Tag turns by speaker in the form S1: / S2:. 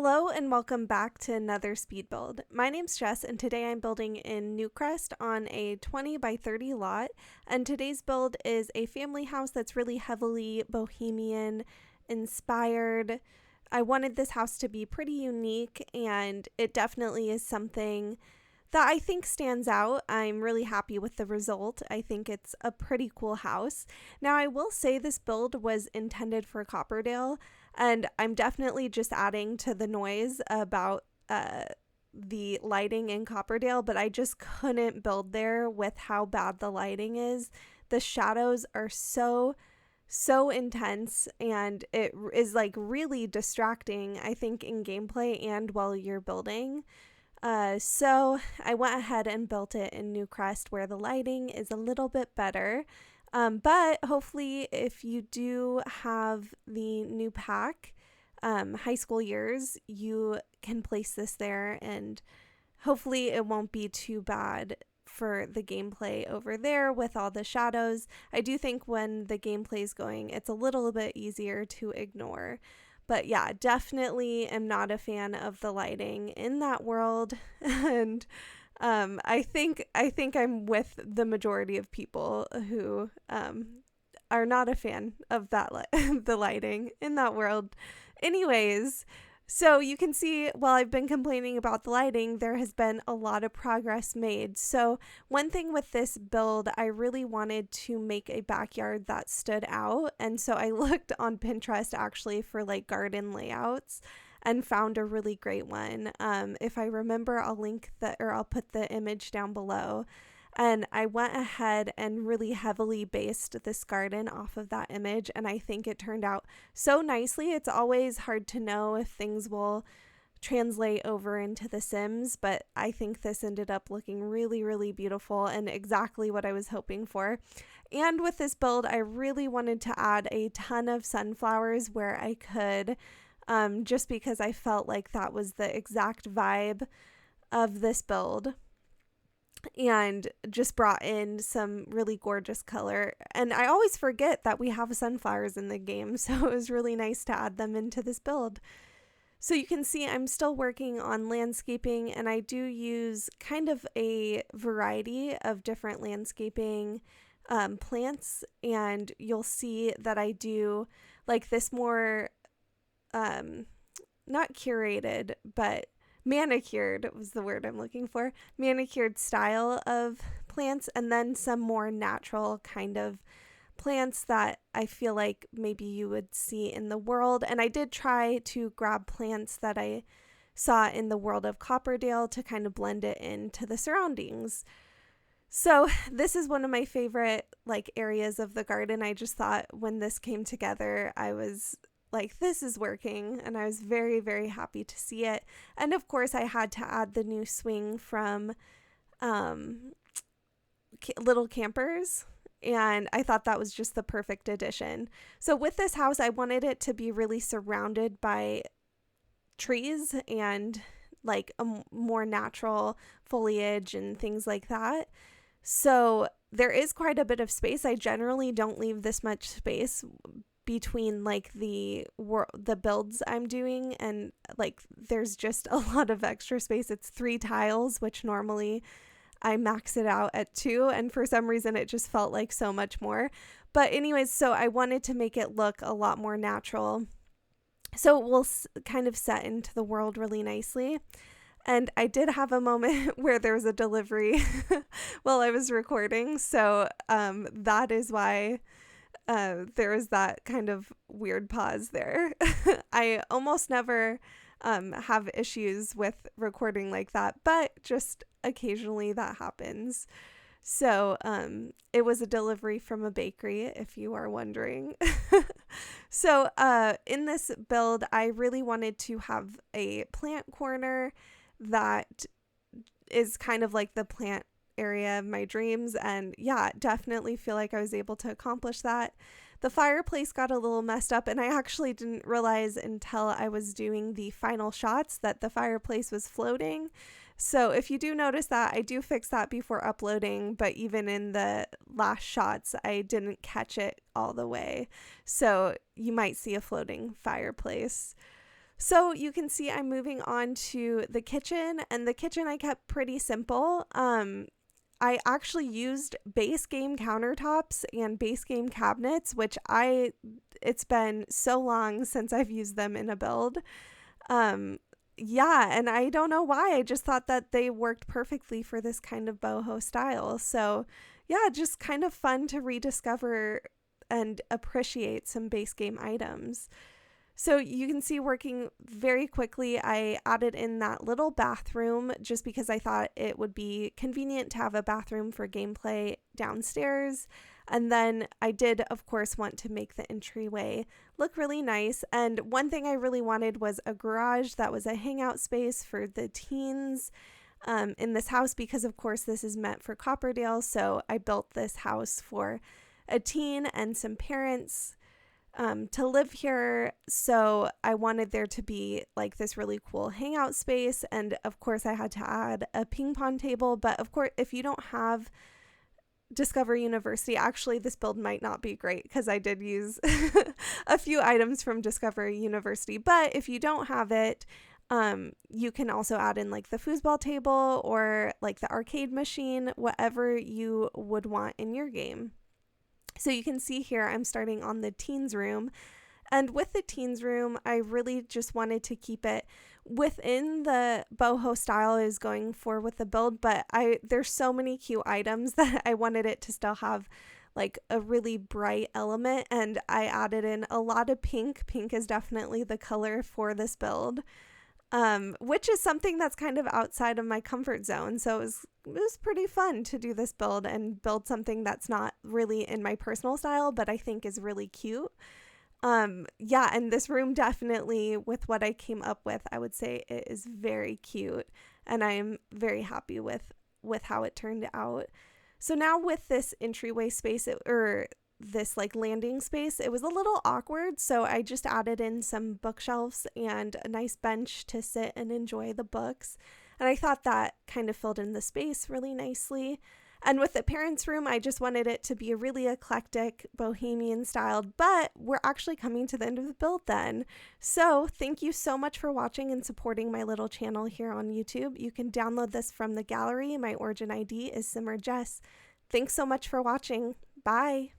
S1: Hello and welcome back to another speed build. My name's Jess and today I'm building in Newcrest on a 20 by 30 lot, and today's build is a family house that's really heavily bohemian inspired. I wanted this house to be pretty unique, and it definitely is something that I think stands out. I'm really happy with the result. I think it's a pretty cool house. Now, I will say this build was intended for Copperdale, and I'm definitely just adding to the noise about the lighting in Copperdale, but I just couldn't build there with how bad the lighting is. The shadows are so intense, and it is like really distracting, I think, in gameplay and while you're building. So I went ahead and built it in Newcrest where the lighting is a little bit better. But hopefully if you do have the new pack, high school years, you can place this there, and hopefully it won't be too bad for the gameplay over there with all the shadows. I do think when the gameplay is going, it's a little bit easier to ignore. But yeah, definitely am not a fan of the lighting in that world, and I think I'm with the majority of people who are not a fan of that the lighting in that world. Anyways, so you can see while I've been complaining about the lighting, there has been a lot of progress made. So one thing with this build, I really wanted to make a backyard that stood out. And so I looked on Pinterest actually for like garden layouts and found a really great one. If I remember, I'll put the image down below. And I went ahead and really heavily based this garden off of that image, and I think it turned out so nicely. It's always hard to know if things will translate over into The Sims, but I think this ended up looking really, really beautiful and exactly what I was hoping for. And with this build, I really wanted to add a ton of sunflowers where I could, just because I felt like that was the exact vibe of this build, and just brought in some really gorgeous color. And I always forget that we have sunflowers in the game, so it was really nice to add them into this build. So you can see I'm still working on landscaping, and I do use kind of a variety of different landscaping plants, and you'll see that I do like this more not curated, but manicured was the word I'm looking for, manicured style of plants, and then some more natural kind of plants that I feel like maybe you would see in the world. And I did try to grab plants that I saw in the world of Copperdale to kind of blend it into the surroundings. So this is one of my favorite like areas of the garden. I just thought when this came together, I was like, this is working, and I was very, very happy to see it. And of course I had to add the new swing from Little Campers, and I thought that was just the perfect addition. So with this house, I wanted it to be really surrounded by trees and like a more natural foliage and things like that. So there is quite a bit of space. I generally don't leave this much space between like the builds I'm doing, and like there's just a lot of extra space. It's 3 tiles, which normally I max it out at 2, and for some reason it just felt like so much more. But anyways, so I wanted to make it look a lot more natural, so it will kind of set into the world really nicely. And I did have a moment where there was a delivery while I was recording, so that is why there was that kind of weird pause there. I almost never have issues with recording like that, but just occasionally that happens. So it was a delivery from a bakery, if you are wondering. So in this build, I really wanted to have a plant corner that is kind of like the plant area of my dreams, and yeah, definitely feel like I was able to accomplish that. The fireplace got a little messed up, and I actually didn't realize until I was doing the final shots that the fireplace was floating. So if you do notice that, I do fix that before uploading, but even in the last shots, I didn't catch it all the way. So you might see a floating fireplace. So you can see I'm moving on to the kitchen, and the kitchen I kept pretty simple. I actually used base game countertops and base game cabinets, which it's been so long since I've used them in a build. Yeah, and I don't know why. I just thought that they worked perfectly for this kind of boho style. So yeah, just kind of fun to rediscover and appreciate some base game items. So you can see working very quickly, I added in that little bathroom just because I thought it would be convenient to have a bathroom for gameplay downstairs. And then I did, of course, want to make the entryway look really nice. And one thing I really wanted was a garage that was a hangout space for the teens in this house because, of course, this is meant for Copperdale. So I built this house for a teen and some parents to live here. So I wanted there to be like this really cool hangout space. And of course, I had to add a ping pong table. But of course, if you don't have Discover University, actually, this build might not be great because I did use a few items from Discover University. But if you don't have it, you can also add in like the foosball table or like the arcade machine, whatever you would want in your game. So you can see here I'm starting on the teens room, and with the teens room I really just wanted to keep it within the boho style I was going for with the build, but there's so many cute items that I wanted it to still have like a really bright element, and I added in a lot of pink. Pink is definitely the color for this build. Which is something that's kind of outside of my comfort zone. So it was pretty fun to do this build and build something that's not really in my personal style, but I think is really cute. Yeah, and this room definitely, with what I came up with, I would say it is very cute, and I'm very happy with how it turned out. So now with this entryway space, or this like landing space, it was a little awkward, so I just added in some bookshelves and a nice bench to sit and enjoy the books, and I thought that kind of filled in the space really nicely. And with the parents' room, I just wanted it to be a really eclectic bohemian styled, but we're actually coming to the end of the build then. So thank you so much for watching and supporting my little channel here on YouTube. You can download this from the gallery. My origin ID is SimmeredJess. Thanks so much for watching. Bye.